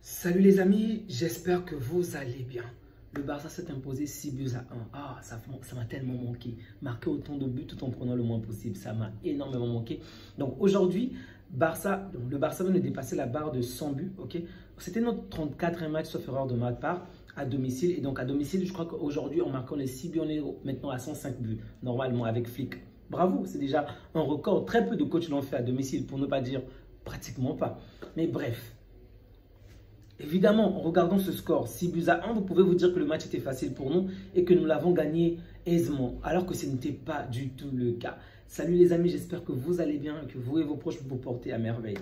Salut les amis, j'espère que vous allez bien. Le Barça s'est imposé 6 buts à 1. Ah, ça m'a tellement manqué. Marquer autant de buts tout en prenant le moins possible, ça m'a énormément manqué. Donc aujourd'hui, le Barça vient de dépasser la barre de 100 buts. Ok, c'était notre 34e match, sauf erreur de ma part, à domicile. Et donc à domicile, je crois qu'aujourd'hui, en marquant les 6 buts, on est maintenant à 105 buts, normalement avec Flick. Bravo, c'est déjà un record. Très peu de coachs l'ont fait à domicile, pour ne pas dire pratiquement pas. Mais bref. Évidemment, en regardant ce score, 6 buts à 1, vous pouvez vous dire que le match était facile pour nous et que nous l'avons gagné aisément, alors que ce n'était pas du tout le cas. Salut les amis, j'espère que vous allez bien, que vous et vos proches vous portez à merveille.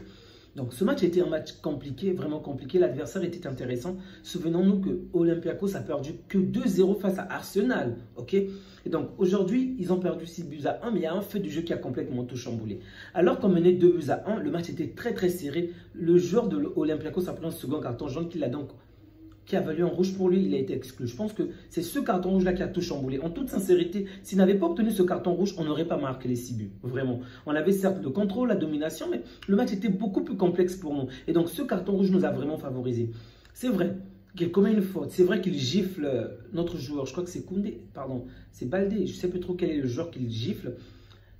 Donc ce match était un match compliqué, vraiment compliqué. L'adversaire était intéressant. Souvenons-nous que Olympiakos a perdu que 2-0 face à Arsenal. Ok. Et donc aujourd'hui, ils ont perdu 6 buts à 1, mais il y a un fait du jeu qui a complètement tout chamboulé. Alors qu'on menait 2 buts à 1, le match était très serré. Le joueur de l'Olympiakos a pris un second carton jaune qui a valu un rouge pour lui, il a été exclu. Je pense que c'est ce carton rouge-là qui a tout chamboulé. En toute sincérité, s'il n'avait pas obtenu ce carton rouge, on n'aurait pas marqué les 6 buts. Vraiment. On avait certes le contrôle, la domination, mais le match était beaucoup plus complexe pour nous. Et donc, ce carton rouge nous a vraiment favorisés. C'est vrai qu'il commet une faute. C'est vrai qu'il gifle notre joueur. Je crois que c'est Koundé, pardon. C'est Baldé. Je ne sais plus trop quel est le joueur qu'il gifle.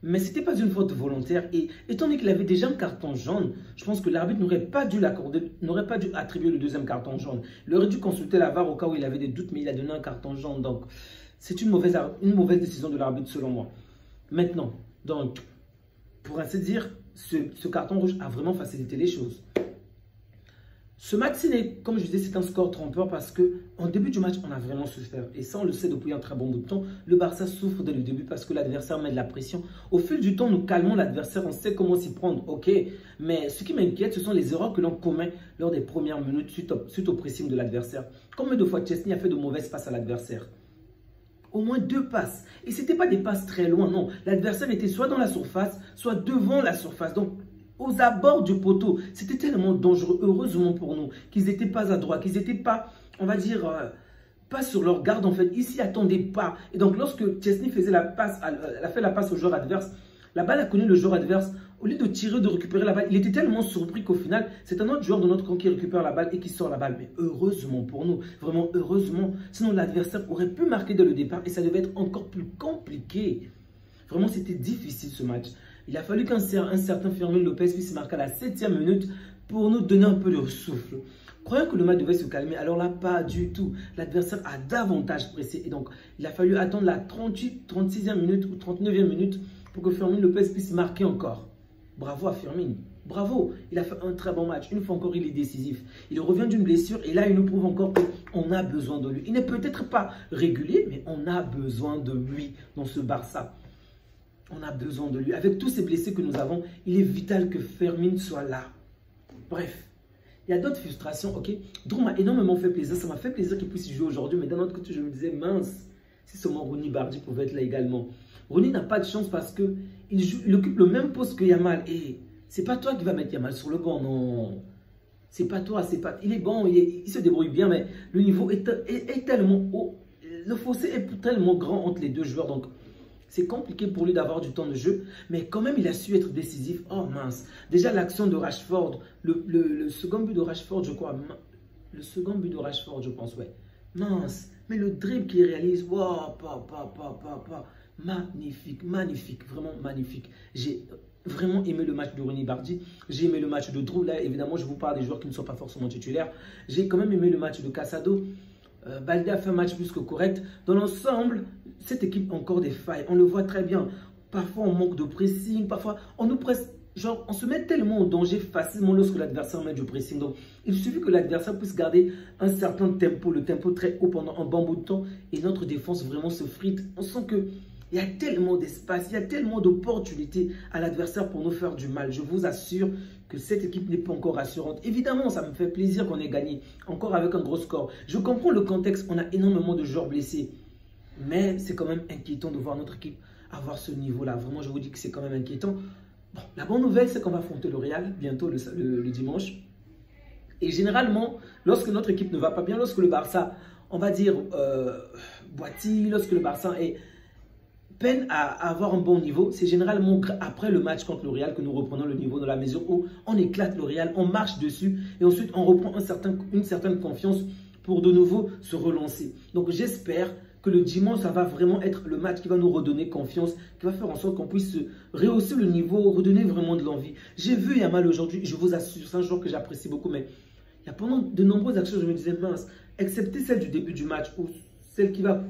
Mais ce n'était pas une faute volontaire. Et étant donné qu'il avait déjà un carton jaune, je pense que l'arbitre n'aurait pas dû l'accorder, n'aurait pas dû attribuer le deuxième carton jaune. Il aurait dû consulter la VAR au cas où il avait des doutes, mais il a donné un carton jaune. Donc, c'est une mauvaise décision de l'arbitre selon moi. Maintenant, donc, pour ainsi dire, ce carton rouge a vraiment facilité les choses. Ce match, comme je disais, c'est un score trompeur parce qu'en début du match, on a vraiment souffert. Et ça, on le sait depuis un très bon bout de temps. Le Barça souffre dès le début parce que l'adversaire met de la pression. Au fil du temps, nous calmons l'adversaire, on sait comment s'y prendre, ok. Mais ce qui m'inquiète, ce sont les erreurs que l'on commet lors des premières minutes suite au pressing de l'adversaire. Combien de fois Chesney a fait de mauvaises passes à l'adversaire? Au moins 2 passes. Et ce n'était pas des passes très loin, non. L'adversaire était soit dans la surface, soit devant la surface. Donc, aux abords du poteau, c'était tellement dangereux, heureusement pour nous, qu'ils n'étaient pas à droite, qu'ils n'étaient pas, on va dire, pas sur leur garde en fait, ils s'y attendaient pas. Et donc lorsque Chesney faisait la passe, a fait la passe au joueur adverse, la balle a connu le joueur adverse, au lieu de tirer, de récupérer la balle, il était tellement surpris qu'au final, c'est un autre joueur de notre camp qui récupère la balle et qui sort la balle. Mais heureusement pour nous, vraiment heureusement, sinon l'adversaire aurait pu marquer dès le départ et ça devait être encore plus compliqué. Vraiment, c'était difficile ce match. Il a fallu qu'un certain Fermin Lopez puisse marquer à la 7e minute pour nous donner un peu de souffle. Croyant que le match devait se calmer, alors là, pas du tout. L'adversaire a davantage pressé. Et donc, il a fallu attendre la 36e minute ou 39e minute pour que Fermin Lopez puisse marquer encore. Bravo à Fermin. Bravo. Il a fait un très bon match. Une fois encore, il est décisif. Il revient d'une blessure et là, il nous prouve encore qu'on a besoin de lui. Il n'est peut-être pas régulier, mais on a besoin de lui dans ce Barça. On a besoin de lui. Avec tous ces blessés que nous avons, il est vital que Fermin soit là. Bref, il y a d'autres frustrations, ok. Drew m'a énormément fait plaisir. Ça m'a fait plaisir qu'il puisse jouer aujourd'hui. Mais d'un autre côté, je me disais, mince, si seulement Rooney Bardi pouvait être là également. Rooney n'a pas de chance parce qu'il occupe le même poste que Yamal. Et c'est pas toi qui vas mettre Yamal sur le banc, non. C'est pas toi, c'est pas... Il est bon, il se débrouille bien, mais le niveau est tellement haut. Le fossé est tellement grand entre les deux joueurs, donc... C'est compliqué pour lui d'avoir du temps de jeu, mais quand même, il a su être décisif. Oh mince. Déjà, l'action de Rashford, le second but de Rashford, je crois. Le second but de Rashford, je pense, ouais. Mince. Mais le dribble qu'il réalise, wow, magnifique, magnifique, vraiment magnifique. J'ai vraiment aimé le match de Rooney Bardi. J'ai aimé le match de Drew. Là, évidemment, je vous parle des joueurs qui ne sont pas forcément titulaires. J'ai quand même aimé le match de Casado. Baldé a fait un match plus que correct. Dans l'ensemble, cette équipe a encore des failles. On le voit très bien. Parfois, on manque de pressing. Parfois, on nous presse. Genre, on se met tellement en danger facilement lorsque l'adversaire met du pressing. Donc, il suffit que l'adversaire puisse garder un certain tempo, le tempo très haut pendant un bon bout de temps. Et notre défense vraiment se frite. On sent que il y a tellement d'espace, il y a tellement d'opportunités à l'adversaire pour nous faire du mal. Je vous assure que cette équipe n'est pas encore rassurante. Évidemment, ça me fait plaisir qu'on ait gagné, encore avec un gros score. Je comprends le contexte, on a énormément de joueurs blessés. Mais c'est quand même inquiétant de voir notre équipe avoir ce niveau-là. Vraiment, je vous dis que c'est quand même inquiétant. Bon, la bonne nouvelle, c'est qu'on va affronter le Real bientôt le dimanche. Et généralement, lorsque notre équipe ne va pas bien, lorsque le Barça, on va dire, boitille, lorsque le Barça est peine à avoir un bon niveau, c'est généralement après le match contre le Real que nous reprenons le niveau dans la mesure où on éclate le Real, on marche dessus et ensuite on reprend une certaine confiance pour de nouveau se relancer. Donc j'espère que le dimanche, ça va vraiment être le match qui va nous redonner confiance, qui va faire en sorte qu'on puisse rehausser le niveau, redonner vraiment de l'envie. J'ai vu Yamal aujourd'hui, je vous assure, c'est un joueur que j'apprécie beaucoup, mais il y a pendant de nombreuses actions, je me disais mince, excepté celle du début du match ou celle qui va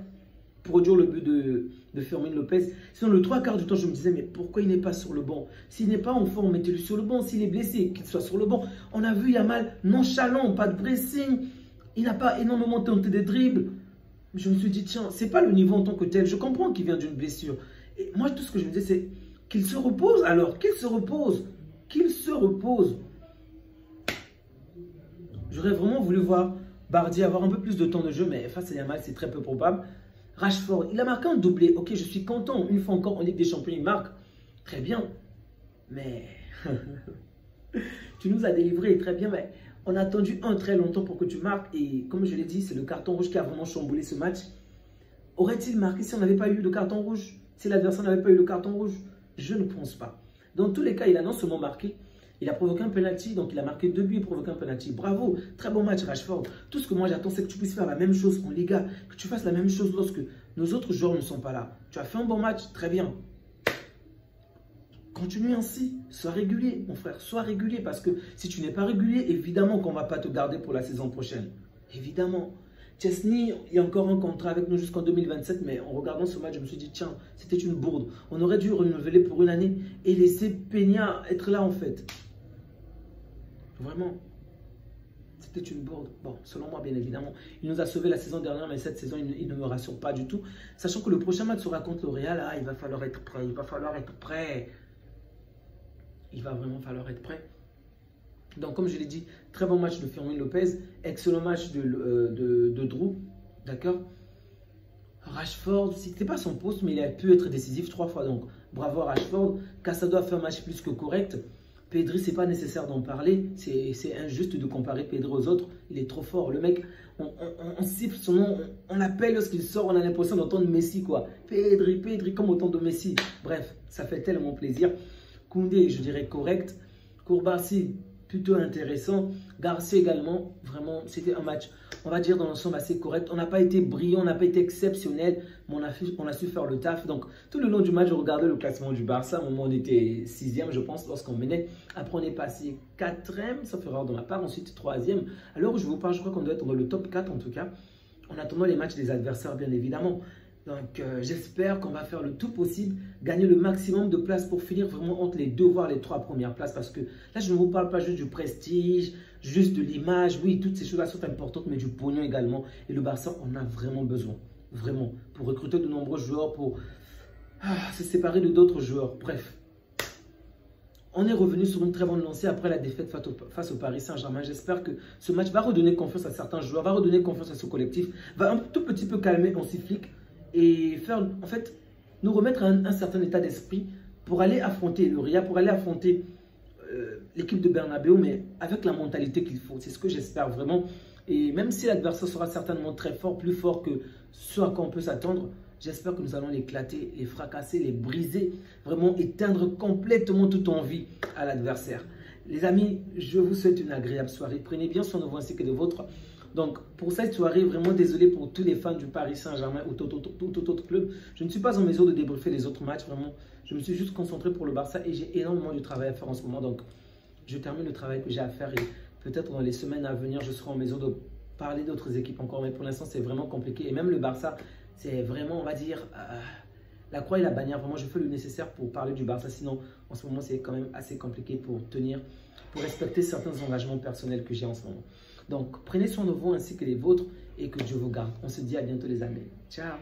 produire le but de Fermin Lopez. Sinon, le 3/4 du temps, je me disais, mais pourquoi il n'est pas sur le banc? S'il n'est pas en forme, mettez-le sur le banc. S'il est blessé, qu'il soit sur le banc. On a vu Yamal nonchalant, pas de pressing. Il n'a pas énormément tenté des dribbles. Je me suis dit, tiens, c'est pas le niveau en tant que tel. Je comprends qu'il vient d'une blessure. Et moi, tout ce que je me disais, c'est qu'il se repose alors. Qu'il se repose. Qu'il se repose. J'aurais vraiment voulu voir Bardi avoir un peu plus de temps de jeu, mais face à Yamal, c'est très peu probable. Rashford, il a marqué un doublé. Ok, je suis content. Une fois encore en Ligue des Champions, il marque. Très bien. Mais tu nous as délivré très bien. Mais on a attendu très longtemps pour que tu marques. Et comme je l'ai dit, c'est le carton rouge qui a vraiment chamboulé ce match. Aurait-il marqué si on n'avait pas eu le carton rouge? Si l'adversaire n'avait pas eu le carton rouge? Je ne pense pas. Dans tous les cas, il a non seulement marqué, il a provoqué un penalty, donc il a marqué 2 buts et provoqué un penalty. Bravo, très bon match Rashford. Tout ce que moi j'attends, c'est que tu puisses faire la même chose en Liga, que tu fasses la même chose lorsque nos autres joueurs ne sont pas là. Tu as fait un bon match, très bien. Continue ainsi, sois régulier, mon frère, sois régulier, parce que si tu n'es pas régulier, évidemment qu'on ne va pas te garder pour la saison prochaine. Évidemment. Chesney, il y a encore un contrat avec nous jusqu'en 2027, mais en regardant ce match, je me suis dit, tiens, c'était une bourde. On aurait dû renouveler pour une année et laisser Peña être là en fait. Vraiment, c'était une bourde. Bon, selon moi, bien évidemment, il nous a sauvé la saison dernière, mais cette saison, il ne me rassure pas du tout. Sachant que le prochain match sera contre le Real, il va falloir être prêt. Il va falloir être prêt. Il va vraiment falloir être prêt. Donc, comme je l'ai dit, très bon match de Fermin Lopez. Excellent match de Drew. D'accord? Rashford, c'était pas son poste, mais il a pu être décisif 3 fois. Donc, bravo à Rashford. Casado a fait un match plus que correct. Pedri, c'est pas nécessaire d'en parler. C'est injuste de comparer Pedri aux autres. Il est trop fort. Le mec, on siffle son nom, on l'appelle lorsqu'il sort, on a l'impression d'entendre Messi, quoi. Pedri, Pedri, comme autant de Messi. Bref, ça fait tellement plaisir. Koundé, je dirais correct. Kourbassi, plutôt intéressant. Garcia également, vraiment, c'était un match, on va dire dans l'ensemble assez correct. On n'a pas été brillant, on n'a pas été exceptionnel, mais on a su faire le taf. Donc, tout le long du match, je regardais le classement du Barça. À un moment, on était 6e, je pense, lorsqu'on menait. Après, on est passé 4e, sauf erreur de ma part. Ensuite, 3e. À l'heure où je vous parle, je crois qu'on doit être dans le top 4 en tout cas, en attendant les matchs des adversaires, bien évidemment. Donc, j'espère qu'on va faire le tout possible, gagner le maximum de places pour finir vraiment entre les 2 voire les 3 premières places. Parce que là, je ne vous parle pas juste du prestige, juste de l'image. Oui, toutes ces choses-là sont importantes, mais du pognon également. Et le Barça, on a vraiment besoin, vraiment, pour recruter de nombreux joueurs, pour se séparer de d'autres joueurs. Bref, on est revenu sur une très bonne lancée après la défaite face au Paris Saint-Germain. J'espère que ce match va redonner confiance à certains joueurs, va redonner confiance à ce collectif, va un tout petit peu calmer Hansi-Flick et faire, en fait, nous remettre à un certain état d'esprit pour aller affronter le Real, pour aller affronter l'équipe de Bernabeu, mais avec la mentalité qu'il faut. C'est ce que j'espère vraiment. Et même si l'adversaire sera certainement très fort, plus fort que ce à quoi on peut s'attendre, j'espère que nous allons l'éclater, les fracasser, les briser, vraiment éteindre complètement toute envie à l'adversaire. Les amis, je vous souhaite une agréable soirée. Prenez bien soin de vous ainsi que de vôtres. Donc, pour cette soirée, vraiment désolé pour tous les fans du Paris Saint-Germain ou tout autre club. Je ne suis pas en mesure de débriefer les autres matchs, vraiment. Je me suis juste concentré pour le Barça et j'ai énormément de travail à faire en ce moment. Donc, je termine le travail que j'ai à faire et peut-être dans les semaines à venir, je serai en mesure de parler d'autres équipes encore. Mais pour l'instant, c'est vraiment compliqué. Et même le Barça, c'est vraiment, on va dire, la croix et la bannière. Vraiment, je fais le nécessaire pour parler du Barça. Sinon, en ce moment, c'est quand même assez compliqué pour tenir, pour respecter certains engagements personnels que j'ai en ce moment. Donc, prenez soin de vous ainsi que les vôtres et que Dieu vous garde. On se dit à bientôt les amis. Ciao!